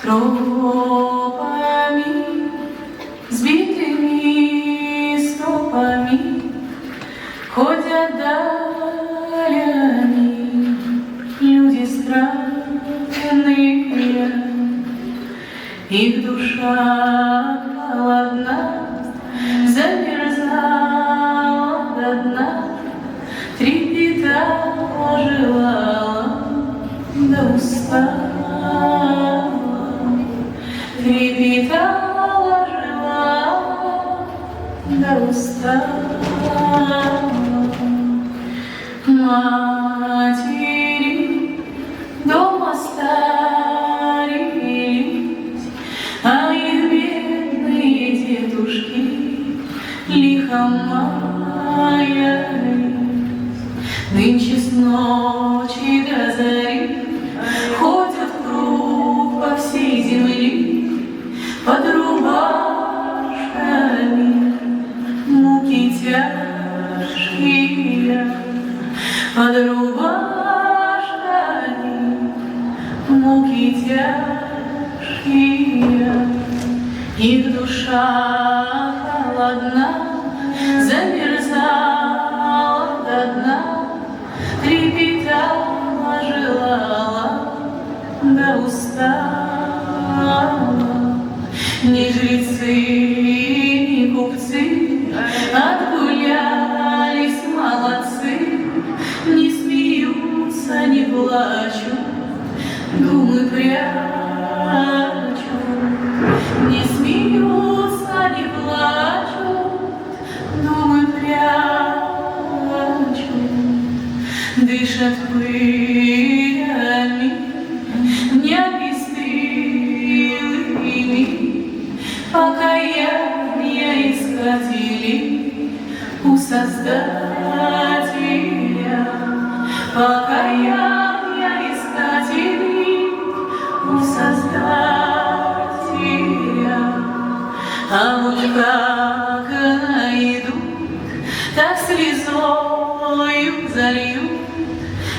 тропами, сбитыми стопами ходят далями люди странные, их душа холодна, замерзала до дна, трепетала, желала, да устала, трепетала, желала, да устала. Матери дома старились, а их бедные дедушки лихо маялись. Нынче с ночи до зари ходят круг по всей земле под рубашками, муки тяжкие, под рубашками, муки тяжкие. Их душа холодна, замерзала до дна, трепетала, желала, да устала. Ни жрецы, ни купцы отгулялись молодцы, не смеются, не плачут, думы прячут. Не смеются, не плачут, думы прячут. Дышат пылями, неописуемыми, покаяния искатели у Создателя, покаяния искатели у Создателя. А вот как найдут, так слезою зальют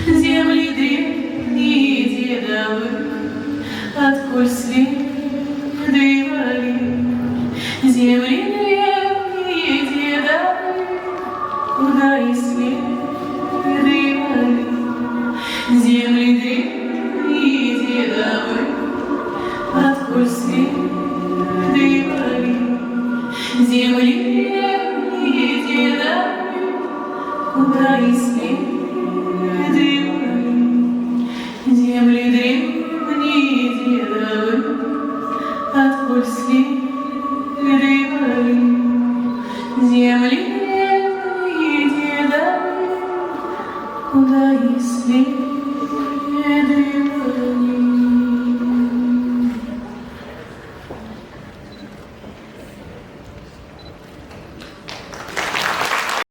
земли древние дедовых, отколь следовали земли